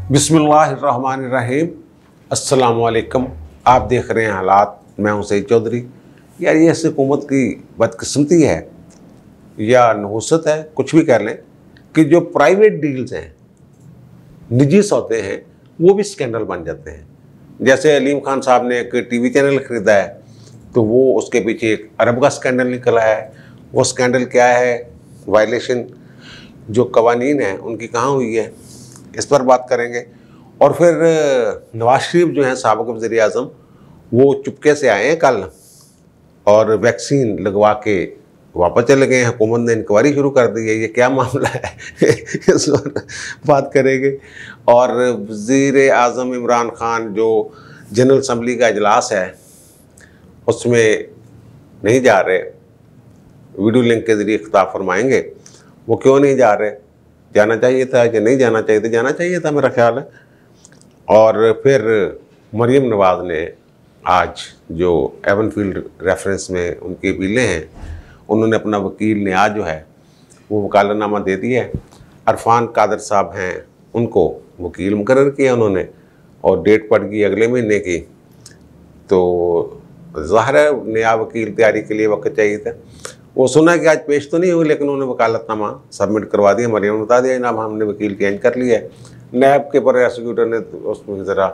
बिस्मिल्लाहिर्रहमानिर्रहीम। अस्सलाम वालेकुम। आप देख रहे हैं हालात। मैं हूं सईद चौधरी। यार ये ऐसी हुकूमत की बदकिस्मती है या नहुसत है, कुछ भी कह लें, कि जो प्राइवेट डील्स हैं, निजी सौदे हैं, वो भी स्कैंडल बन जाते हैं। जैसे अलीम खान साहब ने एक टीवी चैनल ख़रीदा है तो वो उसके पीछे एक अरब का स्कैंडल निकला है। वो स्कैंडल क्या है, वायलेशन जो कवानीन है उनकी कहाँ हुई है, इस पर बात करेंगे। और फिर नवाज शरीफ जो हैं साबिक़ वज़ीर आज़म, वो चुपके से आए हैं कल और वैक्सीन लगवा के वापस चले गए हैं। हुकूमत ने इंक्वायरी शुरू कर दी है, ये क्या मामला है इस पर बात करेंगे। और वज़ीर आज़म इमरान खान जो जनरल असम्बली का इजलास है उसमें नहीं जा रहे, वीडियो लिंक के ज़रिए खिताब फरमाएंगे। वो क्यों नहीं जा रहे, जाना चाहिए था कि नहीं जाना चाहिए था? जाना चाहिए था मेरा ख्याल है। और फिर मरीम नवाज़ ने आज जो एवनफील्ड रेफरेंस में उनकी अपीलें हैं, उन्होंने अपना वकील ने आज जो है वो वकालतनामा दे दिया है। अरफान कादर साहब हैं, उनको वकील मुकर्रर किया उन्होंने और डेट पड़ गई अगले महीने की। तो ज़ाहिर है नया वकील तैयारी के लिए वक्त चाहिए था। वो सुना कि आज पेश तो नहीं हुई, लेकिन उन्होंने वकालतनामा सबमिट करवा दिया। मरीम ने बता दिया जनाब हमने वकील चेंज कर लिया है। नैब के प्रोसिक्यूटर ने तो उसमें ज़रा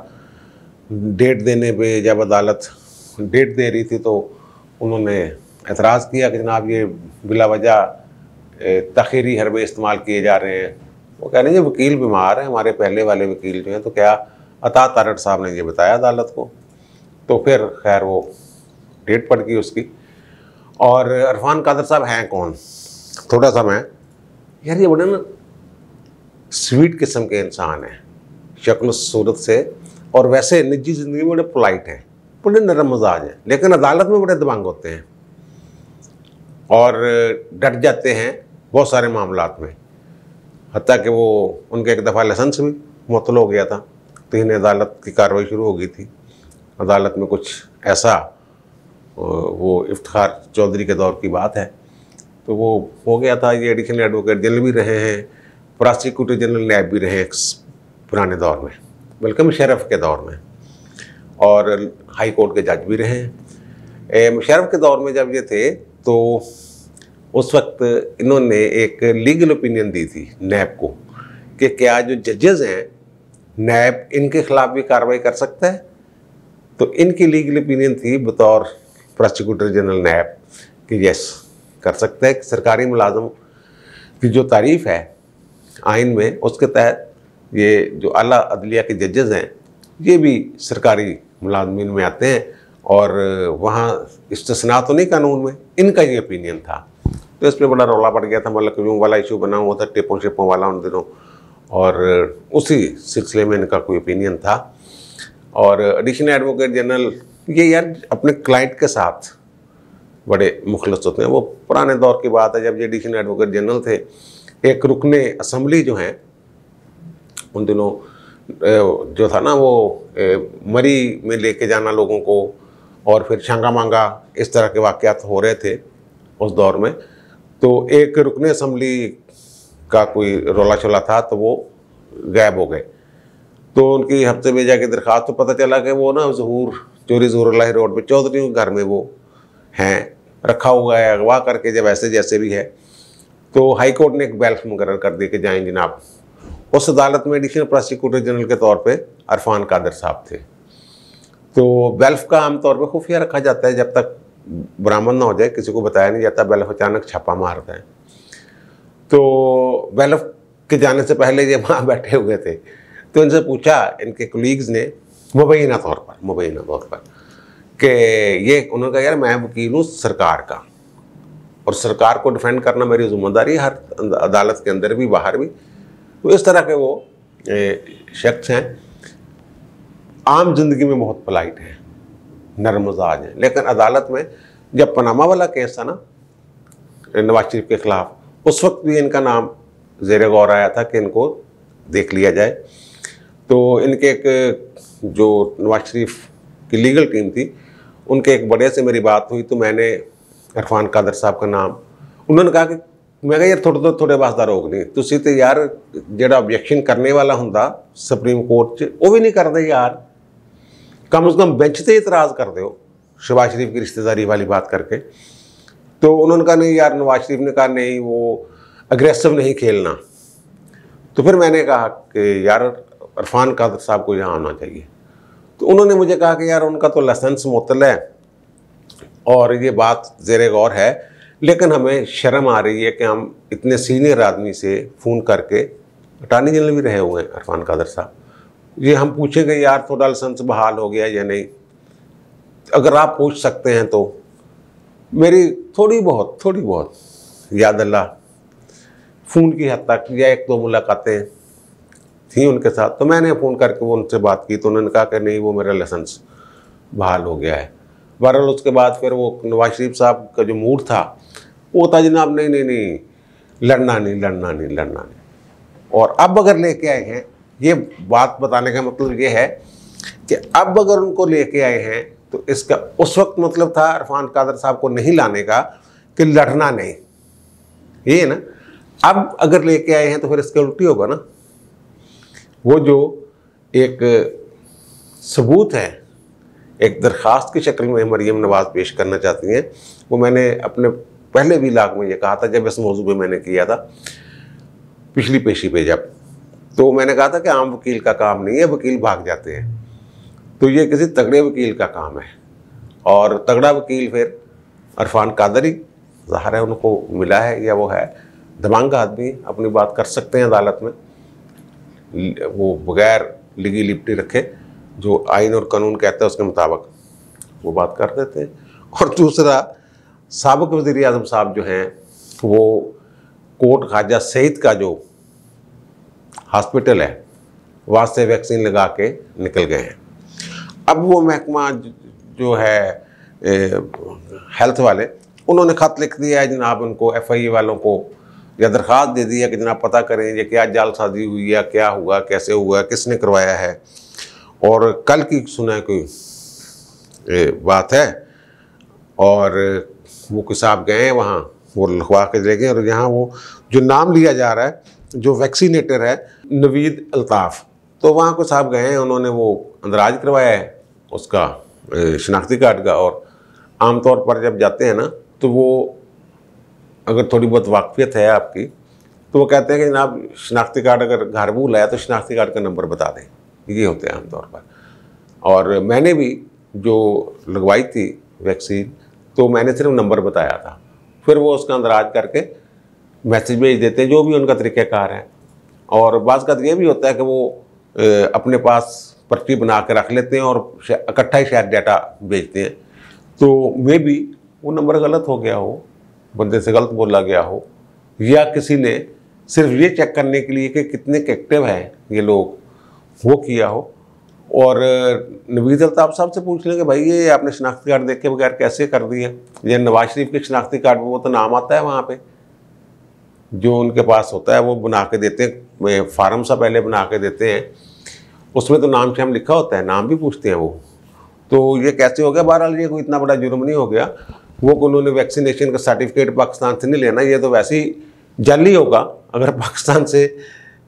डेट देने पे, जब अदालत डेट दे रही थी तो उन्होंने एतराज़ किया कि जनाब ये बिला वजह तख़ीरी हरबे इस्तेमाल किए जा रहे हैं। वो कह रहे हैं वकील बीमार है, हमारे पहले वाले वकील जो हैं। तो क्या अता तारड़ साहब ने ये बताया अदालत को, तो फिर खैर वो डेट पड़ गई उसकी। और अरफान कादर साहब हैं कौन, थोड़ा सा मैं, यार ये बड़े ना स्वीट किस्म के इंसान हैं शक्ल सूरत से, और वैसे निजी ज़िंदगी में बड़े पोलाइट हैं, बड़े नरम मिजाज हैं, लेकिन अदालत में बड़े दबंग होते हैं और डट जाते हैं बहुत सारे मामलात में। हत्ता कि वो उनके एक दफ़ा लाइसेंस भी मुअत्तल हो गया था, तो इन्हें अदालत की कार्रवाई शुरू हो गई थी। अदालत में कुछ ऐसा, वो इफ्तिखार चौधरी के दौर की बात है, तो वो हो गया था। ये एडिशनल एडवोकेट जनरल भी रहे हैं, प्रोसिक्यूटर जनरल नैब भी रहे हैं पुराने दौर में, बल्कि मुशर्रफ के दौर में, और हाई कोर्ट के जज भी रहे हैं। मुशर्रफ के दौर में जब ये थे तो उस वक्त इन्होंने एक लीगल ओपिनियन दी थी नैब को कि क्या जो जजेज़ हैं नैब इनके ख़िलाफ़ भी कार्रवाई कर सकता है। तो इनकी लीगल ओपिनियन थी बतौर प्रोसिक्यूटर जनरल नैब कि यस कर सकता है, कि सरकारी मुलाजम की जो तारीफ़ है आइन में, उसके तहत ये जो आला अदलिया के जजेज़ हैं ये भी सरकारी मुलाजमीन में आते हैं, और वहाँ इस्तिस्ना तो नहीं कानून में, इनका ये ओपिनियन था। तो इस पर बड़ा रौला पड़ गया था, मतलब क्यों वाला इशू बना हुआ था टिपों शिपों वाला उन दिनों, और उसी सिलसिले में इनका कोई ओपिनियन था। और एडिशनल एडवोकेट जनरल ये यार अपने क्लाइंट के साथ बड़े मुखलस होते हैं। वो पुराने दौर की बात है, जब ये एडिशनल एडवोकेट जनरल थे, एक रुकने असम्बली जो हैं उन दिनों जो था ना, वो मरी में लेके जाना लोगों को, और फिर शांगा मांगा, इस तरह के वाक़यात हो रहे थे उस दौर में। तो एक रुकने असम्बली का कोई रोला शोला था, तो वो गायब हो गए। तो उनकी हफ्ते भेजा की दरख्वास्त, तो पता चला कि वो ना चोरी ज़हूरुल्लाह रोड पे चौधरी के घर में वो हैं, रखा हुआ है अगवा करके, जब ऐसे जैसे भी है। तो हाई कोर्ट ने एक बेल्फ मुकर्रर कर दी कि जाएँ जनाब। उस अदालत में एडिशनल प्रोसिक्यूटर जनरल के तौर पे अरफान कादर साहब थे। तो बेल्फ का आमतौर पे खुफिया रखा जाता है, जब तक बरामद ना हो जाए किसी को बताया नहीं जाता। बेल्फ अचानक छापा मारता है। तो बेल्फ के जाने से पहले ये वहाँ बैठे हुए थे, तो इनसे पूछा इनके कोलीग्स ने मुबैना तौर पर कि ये, उन्होंने कहा यार मैं वकील हूँ सरकार का, और सरकार को डिफेंड करना मेरी जिम्मेदारी है, हर अदालत के अंदर भी बाहर भी। तो इस तरह के वो शख्स हैं, आम जिंदगी में बहुत पोलाइट हैं, नरम मिजाज हैं, लेकिन अदालत में जब पनामा वाला केस था ना नवाज शरीफ के ख़िलाफ़, उस वक्त भी इनका नाम ज़ेरे गौर आया था कि इनको देख लिया जाए। तो इनके एक जो नवाज शरीफ की लीगल टीम थी, उनके एक बड़े से मेरी बात हुई, तो मैंने अरफान कादर साहब का नाम, उन्होंने कहा कि मैं कहा यार थोड़े वास्ता रोक नहीं तुसी तो यार जेड़ा ऑब्जेक्शन करने वाला हुंदा सुप्रीम कोर्ट च वो भी नहीं करते यार, कम से कम बेंच से इतराज़ कर दो शहबाज शरीफ की रिश्तेदारी वाली बात करके। तो उन्होंने कहा नहीं यार, नवाज शरीफ ने कहा नहीं वो अग्रेसिव नहीं खेलना। तो फिर मैंने कहा कि यार इरफान कादर साहब को यहाँ आना चाहिए। तो उन्होंने मुझे कहा कि यार उनका तो लाइसेंस मुअत्तल है और ये बात ज़ेरे गौर है, लेकिन हमें शर्म आ रही है कि हम इतने सीनियर आदमी से फ़ोन करके, अटॉर्नी जनरल भी रहे हुए हैं इरफान कादर साहब, ये हम पूछेंगे यार थोड़ा लाइसेंस बहाल हो गया या नहीं। अगर आप पूछ सकते हैं तो मेरी थोड़ी बहुत याद अल्लाह फ़ोन की हद तक या 1-2 मुलाकातें थी उनके साथ। तो मैंने फ़ोन करके वो उनसे बात की तो उन्होंने कहा कि नहीं वो मेरा लाइसेंस बहाल हो गया है। बहरहाल उसके बाद फिर वो नवाज शरीफ साहब का जो मूड था वो था जनाब नहीं लड़ना नहीं। और अब अगर लेके आए हैं, ये बात बताने का मतलब ये है कि अब अगर उनको लेके आए हैं तो इसका उस वक्त मतलब था इरफान कादर साहब को नहीं लाने का कि लड़ना नहीं, ये है ना। अब अगर लेके आए हैं तो फिर इसके उल्टी होगा ना। वो जो एक सबूत है, एक दरख्वास्त की शक्ल में मरीम नवाज़ पेश करना चाहती हैं, वो मैंने अपने पहले व्लॉग में ये कहा था जब इस मौजू पे मैंने किया था पिछली पेशी पे जब, तो मैंने कहा था कि आम वकील का काम नहीं है, वकील भाग जाते हैं। तो ये किसी तगड़े वकील का काम है और तगड़ा वकील फिर इरफान कादर ही ज़ाहिर है उनको मिला है, या वो है दबंग आदमी, अपनी बात कर सकते हैं अदालत में, वो बगैर लिगी लिपटी रखे जो आइन और कानून कहता है उसके मुताबिक वो बात कर देते हैं। और दूसरा साबिक वज़ीर आज़म साहब जो हैं वो कोट ख्वाजा सईद का जो हॉस्पिटल है वहाँ से वैक्सीन लगा के निकल गए हैं। अब वो महकमा जो है हेल्थ वाले, उन्होंने ख़त लिख दिया है जनाब उनको, FIA वालों को, या दरख्वास्त दे दी है कि जनाब पता करें ये क्या जालसाजी हुई है, क्या हुआ, कैसे हुआ, किसने करवाया है। और कल की सुना कोई बात है और वो किसाब गए हैं वहाँ, वो लिखवा के ले गए। और यहाँ वो जो नाम लिया जा रहा है जो वैक्सीनेटर है नवीद अल्ताफ़, तो वहाँ को साहब गए हैं, उन्होंने वो अंदराज करवाया है उसका शनाख्ती कार्ड का। और आमतौर पर जब जाते हैं ना तो वो अगर थोड़ी बहुत वाकफियत है आपकी तो वो कहते हैं कि जनाब शनाख्ती कार्ड अगर घर भूल आया तो शनाख्ती कार्ड का नंबर बता दें, ये होते हैं आमतौर पर। और मैंने भी जो लगवाई थी वैक्सीन तो मैंने सिर्फ नंबर बताया था, फिर वो उसका अंदराज करके मैसेज भेज देते हैं, जो भी उनका तरीक़ाकार है। और बाज़ का ये भी होता है कि वो अपने पास पर्ची बना के रख लेते हैं और इकट्ठा ही शायद डाटा भेजते हैं। तो मे भी वो नंबर गलत हो गया हो, बंदे से गलत बोला गया हो, या किसी ने सिर्फ ये चेक करने के लिए कि कितने एक्टिव हैं ये लोग वो किया हो। और नवीद अल्ताफ़ साहब से पूछ लें कि भाई ये आपने शनाख्ती कार्ड देख के बगैर कैसे कर दिया। ये नवाज शरीफ के शनाख्ती कार्ड में वो तो नाम आता है वहाँ पे, जो उनके पास होता है वो बना के देते हैं, फार्म सा पहले बना के देते हैं, उसमें तो नाम से हम लिखा होता है, नाम भी पूछते हैं वो। तो ये कैसे हो गया? बहरहाल ये कोई इतना बड़ा जुर्म नहीं हो गया। वो उन्होंने वैक्सीनेशन का सर्टिफिकेट पाकिस्तान से नहीं लेना, ये तो वैसे ही जाली होगा अगर पाकिस्तान से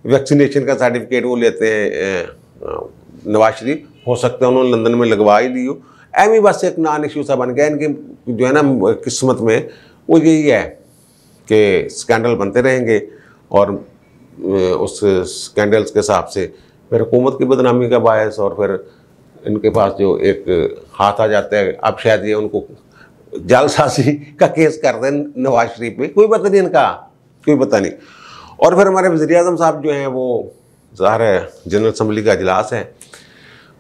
वैक्सीनेशन का सर्टिफिकेट वो लेते हैं नवाज शरीफ। हो सकता है उन्होंने लंदन में लगवा ही ली हो। एम बस एक नॉन इशू सा बन गया इनकी जो है ना किस्मत में, वो यही है कि स्कैंडल बनते रहेंगे और उस स्कैंडल्स के हिसाब से फिर हुकूमत की बदनामी का बायस, और फिर इनके पास जो एक हाथ आ जाता है। अब शायद ये उनको जालसाजी का केस कर दें नवाज शरीफ पे, कोई पता नहीं इनका, कोई पता नहीं। और फिर हमारे वज़ीर आज़म साहब जो हैं वो ज़ाहिर है जनरल असम्बली का इजलास है,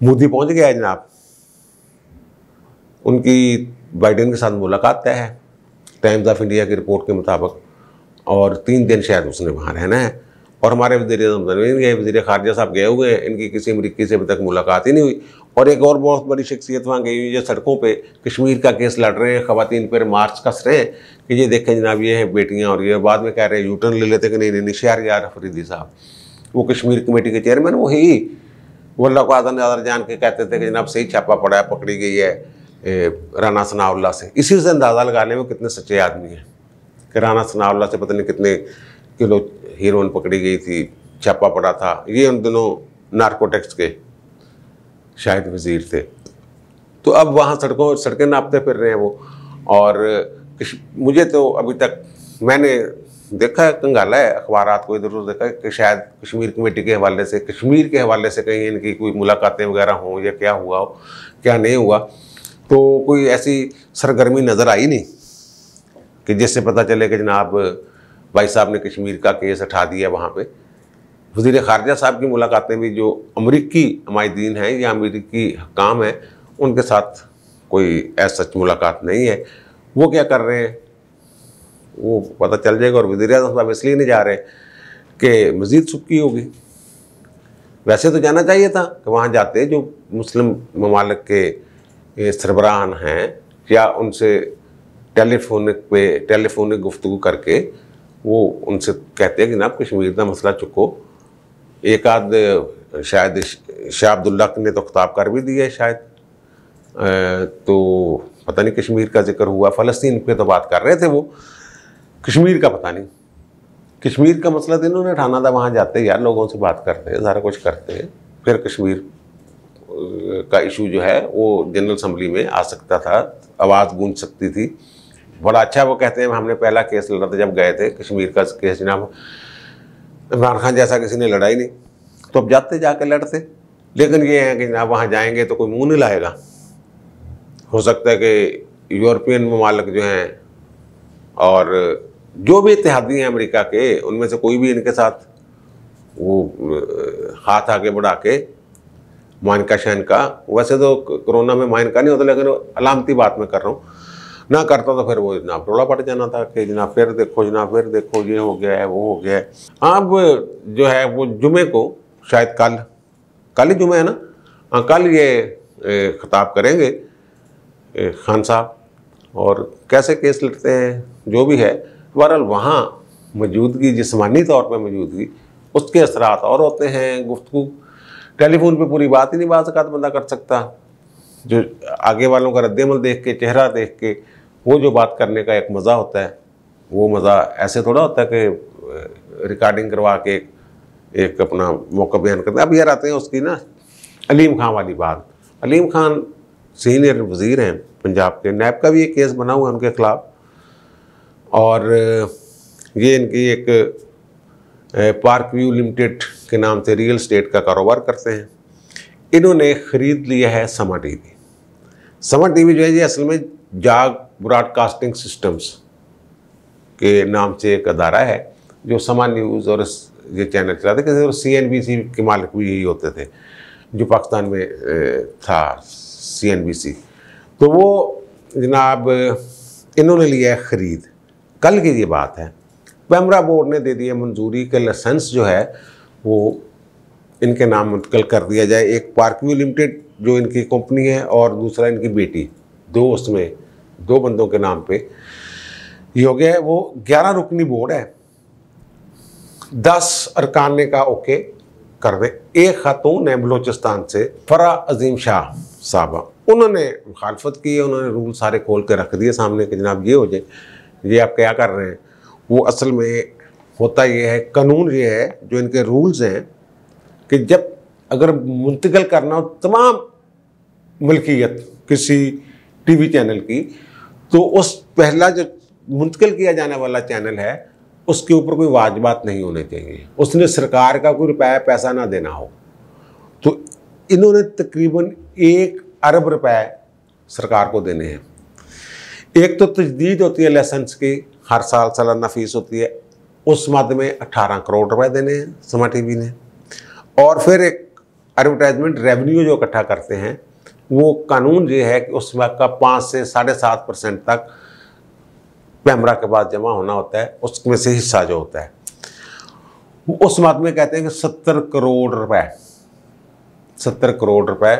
मोदी पहुंच गया है जनाब, उनकी बाइडेन के साथ मुलाकात तय है टाइम्स ऑफ इंडिया की रिपोर्ट के मुताबिक, और 3 दिन शायद उसने वहाँ रहना है। और हमारे वज़ीर ख़ारजा साहब गए हुए हैं, इनकी किसी अमरीकी से अभी तक मुलाकात ही नहीं हुई। और एक और बहुत बड़ी शख्सियत वहाँ गई हुई है, सड़कों पे कश्मीर का केस लड़ रहे हैं, ख़वातीन पर मार्च कस रहे हैं कि ये देखें जनाब ये हैं बेटियाँ, और ये बाद में कह रहे हैं यू टर्न ले लेते कि नहीं शहरयार अफरीदी साहब, वो कश्मीर कमेटी के चेयरमैन, वही वो अल्लाह को आज़ाद जान के कहते थे कि जनाब सही छापा पड़ा है, पकड़ी गई है राना सनाउल्लाह से। इसी से अंदाज़ा लगा लें वो कितने सच्चे आदमी हैं कि राना सनाउल्लाह से पता नहीं कितने किलो हीरोइन पकड़ी गई थी, छापा पड़ा था। ये उन दिनों नारकोटिक्स के शायद वजीर थे। तो अब वहाँ सड़कें नापते फिर रहे हैं वो। और मुझे तो अभी तक मैंने देखा है, कंगाला है अखबारात को इधर उधर देखा है कि शायद कश्मीर कमेटी के हवाले से, कश्मीर के हवाले से कहीं इनकी कोई मुलाकातें वगैरह हों या क्या हुआ हो क्या नहीं हुआ, तो कोई ऐसी सरगर्मी नज़र आई नहीं कि जिससे पता चले कि जनाब भाई साहब ने कश्मीर का केस उठा दिया वहाँ पे। वज़ीर ख़ारजा साहब की मुलाकातें भी जो अमरीकी अमायदीन हैं या अमरीकी हकाम हैं उनके साथ कोई ऐसा सच मुलाकात नहीं है। वो क्या कर रहे हैं वो पता चल जाएगा। और वज़ीर आज़म साहब इसलिए नहीं जा रहे कि मज़ीद सुक्की होगी। वैसे तो जाना चाहिए था कि वहाँ जाते जो मुस्लिम ममालिक के सरबराहान हैं या उनसे टेलीफोनिक गुफ्तगू करके वो उनसे कहते हैं कि जनाब कश्मीर का मसला चुको। एक आध शायद शाह अब्दुल्ला ने तो खिताब कर भी दिया है शायद, तो पता नहीं कश्मीर का जिक्र हुआ। फ़लस्तीन पे तो बात कर रहे थे वो, कश्मीर का पता नहीं। कश्मीर का मसला तो इन्होंने उठाना था, वहाँ जाते यार लोगों से बात करते सारा कुछ करते, फिर कश्मीर का इशू जो है वो जनरल असम्बली में आ सकता था, आवाज़ गूंज सकती थी। बड़ा अच्छा वो कहते हैं हमने पहला केस लड़ा था जब गए थे कश्मीर का केस, जनाब इमरान खान जैसा किसी ने लड़ा ही नहीं, तो अब जाते जाके लड़ते। लेकिन ये है कि जनाब वहाँ जाएंगे तो कोई मुँह नहीं लाएगा। हो सकता है कि यूरोपियन ममालिक जो हैं और जो भी इत्तेहादी हैं अमेरिका के, उनमें से कोई भी इनके साथ वो हाथ आगे बढ़ा के माइनका शैनका, वैसे तो कोरोना में माइनका नहीं होता लेकिन अलामती बात मैं कर रहा हूँ, ना करता तो फिर वो जनाब टोला पड़ जाना था कि जनाब फिर देखो ये हो गया है वो हो गया है। अब जो है वो जुमे को शायद कल ही जुमे है ना, हाँ कल ये खिताब करेंगे खान साहब और कैसे केस लड़ते हैं जो भी है। बहरहाल वहाँ मौजूदगी, जिस्मानी तौर पर मौजूदगी, उसके असरात और होते हैं। गुफ्तगू टेलीफोन पे पूरी बात ही नहीं बात बंदा कर सकता। जो आगे वालों का रद्द-ए-अमल देख के, चेहरा देख के वो जो बात करने का एक मज़ा होता है, वो मज़ा ऐसे थोड़ा होता है कि रिकॉर्डिंग करवा के एक अपना मौका बयान करते हैं। अब यार आते हैं उसकी ना अलीम खान वाली बात। अलीम खान सीनियर वज़ीर हैं पंजाब के, नैब का भी एक केस बना हुआ है उनके ख़िलाफ़, और ये इनकी एक पार्क व्यू लिमिटेड के नाम से रियल एस्टेट का कारोबार करते हैं। इन्होंने ख़रीद लिया है समा टीवी। समा टीवी जो है ये असल में जाग ब्रॉडकास्टिंग सिस्टम्स के नाम से एक अदारा है जो समा न्यूज़ और ये चैनल चलाते थे। और CNBC के मालिक भी यही होते थे जो पाकिस्तान में था, CNBC। तो वो जनाब इन्होंने लिया है ख़रीद। कल की ये बात है, पैमरा बोर्ड ने दे दिया मंजूरी के लाइसेंस जो है वो इनके नाम मुंतकिल कर दिया जाए। एक पार्कव्यू लिमिटेड जो इनकी कंपनी है और दूसरा इनकी बेटी, उसमें 2 बंदों के नाम पे ये हो गया है। वो 11 रुकनी बोर्ड है, 10 अरकान ने का ओके कर दे। एक खातून है बलोचिस्तान से, फरा अजीम शाह साहबा, उन्होंने मुखालफत की है। उन्होंने रूल सारे खोल के रख दिए सामने कि जनाब ये हो जाए, ये आप क्या कर रहे हैं। वो असल में होता ये है, कानून ये है, जो इनके रूल्स हैं कि जब अगर मुंतकिल करना हो तमाम मलकियत किसी टीवी चैनल की, तो उस पहला जो मुंतकिल किया जाने वाला चैनल है उसके ऊपर कोई वाजिबात नहीं होने चाहिए, उसने सरकार का कोई रुपया पैसा ना देना हो। तो इन्होंने तकरीबन 1 अरब रुपए सरकार को देने हैं। एक तो तजदीद होती है लाइसेंस की, हर साल सालाना फीस होती है, उस मद में 18 करोड़ रुपए देने हैं समा टीवी ने। और फिर एक एडवर्टाइजमेंट रेवेन्यू जो इकट्ठा करते हैं, वो कानून ये है कि उस वक्त का 5 से 7.5% तक पैमरा के बाद जमा होना होता है, उसमें से हिस्सा जो होता है उस मद में कहते हैं कि 70 करोड़ रुपए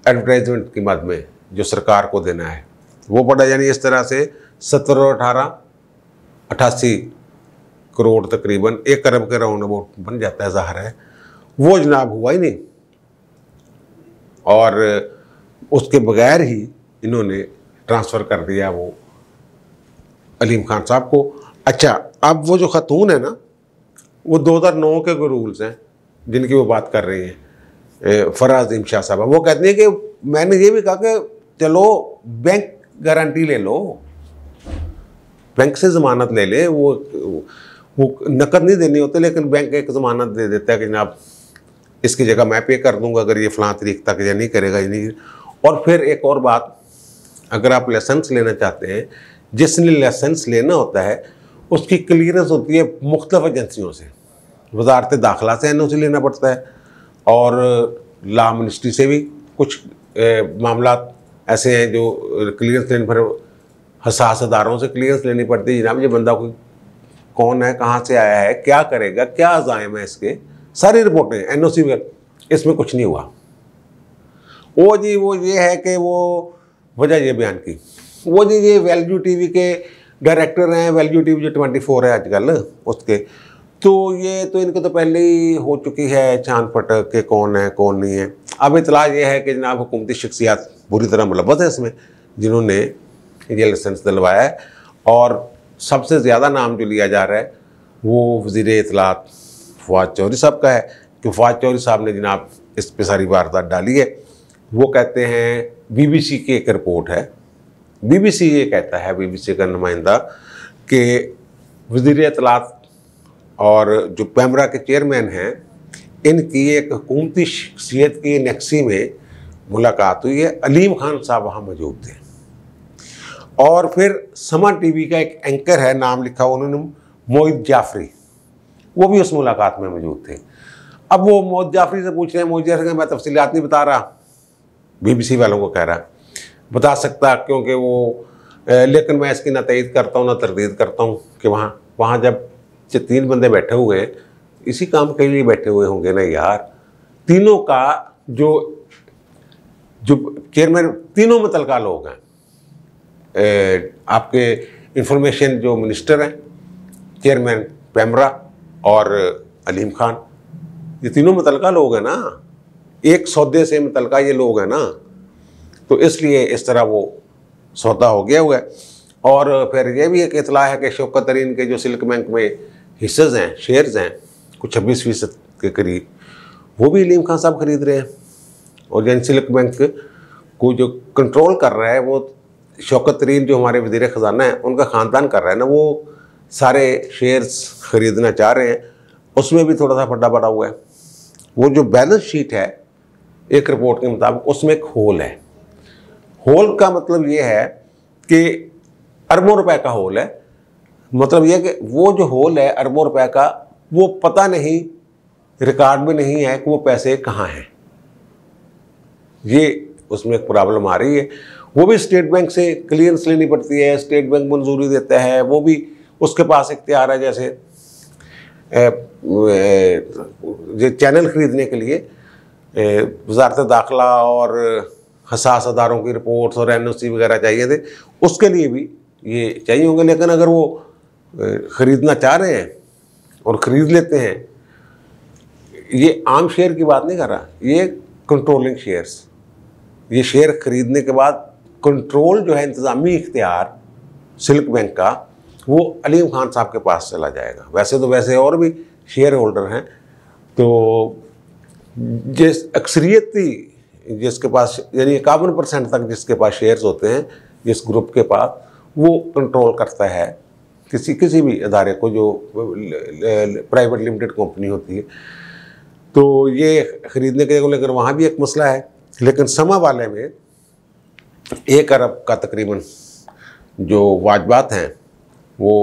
एडवर्टाइजमेंट की मद में जो सरकार को देना है वो पड़ा। यानी इस तरह से 70 और 18 88 करोड़ तकरीबन 1 अरब के राउंड अबाउट बन जाता है, ज़ाहिर है। वो जनाब हुआ ही नहीं, और उसके बगैर ही इन्होंने ट्रांसफ़र कर दिया वो अलीम खान साहब को। अच्छा, अब वो जो खातून है ना, वो 2009 के कोई रूल्स हैं जिनकी वो बात कर रही हैं, फराज अजीम शाह साहब, वो कहती हैं कि मैंने ये भी कहा कि चलो बैंक गारंटी ले लो, बैंक से ज़मानत ले ले, वो नकद नहीं देनी होती, लेकिन बैंक एक ज़मानत दे देता है कि जनाब इसकी जगह मैं पे कर दूंगा अगर ये फ़लाँ तारीख तक या नहीं करेगा या नहीं। और फिर एक और बात, अगर आप लाइसेंस लेना चाहते हैं, जिसने लाइसेंस लेना होता है उसकी क्लियरेंस होती है मुख्तलिफ एजेंसियों से, वजारत दाखिला से NOC लेना पड़ता है, और लॉ मिनिस्ट्री से भी कुछ मामला ऐसे हैं जो क्लियरेंस लेने पर हसास अदारों से क्लियरेंस लेनी पड़ती है। जनाब ये बंदा कोई कौन है, कहाँ से आया है, क्या करेगा, क्या अज़ाइम है इसके, सारी रिपोर्टें NOC वगैरह, इसमें कुछ नहीं हुआ। वो जी वो ये है कि वो वजह ये बयान की, वो जी ये वैल्यू TV के डायरेक्टर हैं, वैल्यू TV जो 24 है आजकल उसके, तो ये तो इनको तो पहले ही हो चुकी है छान पटक के कौन है कौन नहीं है। अब इतला ये है कि जनाब हुकूमती शख्सियात बुरी तरह मुलव्वस है इसमें, जिन्होंने ये लाइसेंस दिलवाया है। और सबसे ज़्यादा नाम जो लिया जा रहा है वो वज़ीर इत्तलात फवाद चौधरी साहब का है, कि फवाद चौधरी साहब ने जनाब इस पर सारी वारदात डाली है। वो कहते हैं, BBC की एक रिपोर्ट है, BBC ये कहता है, BBC का नुमाइंदा, कि वज़ीर इत्तलात और जो पैमरा के चेयरमैन हैं, इनकी एक हुकूमती शख्सियत की नेक्सी में मुलाकात हुई है। अलीम खान साहब वहाँ मौजूद थे, और फिर समा TV का एक एंकर है, नाम लिखा उन्होंने मोहित जाफरी, वो भी उस मुलाकात में मौजूद थे। अब वो मोहित जाफरी से पूछ रहे हैं, मोहित जाफरी मैं तफसीलात नहीं बता रहा, BBC वालों को कह रहा बता सकता, क्योंकि वो लेकिन मैं इसकी ना तईद करता हूँ ना तरदीद करता हूँ कि वहाँ जब 3 बंदे बैठे हुए इसी काम के लिए बैठे हुए होंगे ना यार, तीनों का जो चेयरमैन, तीनों मुतलका लोग हैं, आपके इंफॉर्मेशन जो मिनिस्टर हैं, चेयरमैन पैमरा और अलीम खान, ये तीनों मुतलका लोग हैं ना, एक सौदे से मुतलका ये लोग हैं ना, तो इसलिए इस तरह वो सौदा हो गया हुआ है। और फिर ये भी एक इतला है कि शौकत तरीन के जो सिल्क बैंक में हिस्सेज हैं, शेयर्स हैं, कुछ 26% के करीब, वो भी अलीम खान साहब खरीद रहे हैं। और जिन सिल्क बैंक को जो कंट्रोल कर रहा है वो शौकत तरीन जो हमारे वज़ीर ख़जाना है उनका ख़ानदान कर रहा है ना, वो सारे शेयर्स ख़रीदना चाह रहे हैं। उसमें भी थोड़ा सा फड्डा पड़ा हुआ है। वो जो बैलेंस शीट है एक रिपोर्ट के मुताबिक, उसमें एक होल है। होल का मतलब ये है कि अरबों रुपए का होल है। मतलब ये कि वो जो होल है अरबों रुपए का, वो पता नहीं, रिकॉर्ड में नहीं है कि वो पैसे कहाँ हैं। ये उसमें एक प्रॉब्लम आ रही है। वो भी स्टेट बैंक से क्लियरेंस लेनी पड़ती है, स्टेट बैंक मंजूरी देता है, वो भी उसके पास इख्तियार है। जैसे ये चैनल ख़रीदने के लिए वजारत दाखिला और हसास अदारों की रिपोर्ट्स और NOC वगैरह चाहिए थे, उसके लिए भी ये चाहिए होंगे। लेकिन अगर वो ख़रीदना चाह रहे हैं और ख़रीद लेते हैं, ये आम शेयर की बात नहीं कर रहा, ये कंट्रोलिंग शेयर्स, ये शेयर ख़रीदने के बाद कंट्रोल जो है इंतज़ामी इख्तियार सिल्क बैंक का, वो अलीम खान साहब के पास चला जाएगा। वैसे तो वैसे और भी शेयर होल्डर हैं, तो जिस अक्सरियती जिसके पास यानी 51% तक जिसके पास शेयर्स होते हैं जिस ग्रुप के पास, वो कंट्रोल करता है किसी भी अदारे को जो प्राइवेट लिमिटेड कंपनी होती है। तो ये ख़रीदने के लेकर वहाँ भी एक मसला है। लेकिन समा वाले में 1 अरब का तकरीबन जो वाजबात हैं वो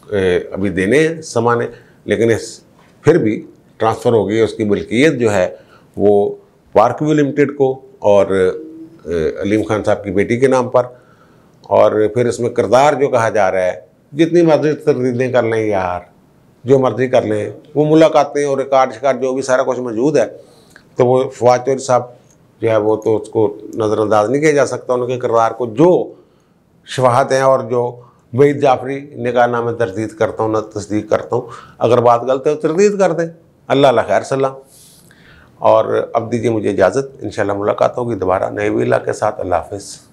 अभी देने हैं समा ने, लेकिन फिर भी ट्रांसफ़र हो गई है उसकी मिल्कियत जो है वो पार्कव्यू लिमिटेड को और अलीम खान साहब की बेटी के नाम पर। और फिर इसमें किरदार जो कहा जा रहा है, जितनी मर्जी तरदीदें कर लें यार, जो मर्जी कर लें, वो मुलाकातें और रिकॉर्ड शिकार जो भी सारा कुछ मौजूद है, तो वो फवाद चौधरी साहब जो है वो तो उसको नज़रअंदाज नहीं किया जा सकता। उनके किरदार को जो शवाहद हैं और जो मोहित जाफरी ने कहा ना मैं तरदीद करता हूँ ना तस्दीक करता हूँ, अगर बात गलत है तो तरदीद कर दें। अल्लाह खैर सलाह। और अब दीजिए मुझे इजाज़त, इंशाल्लाह मुलाकात होगी दोबारा नए वीला के साथ। अल्लाह हाफ़िज़।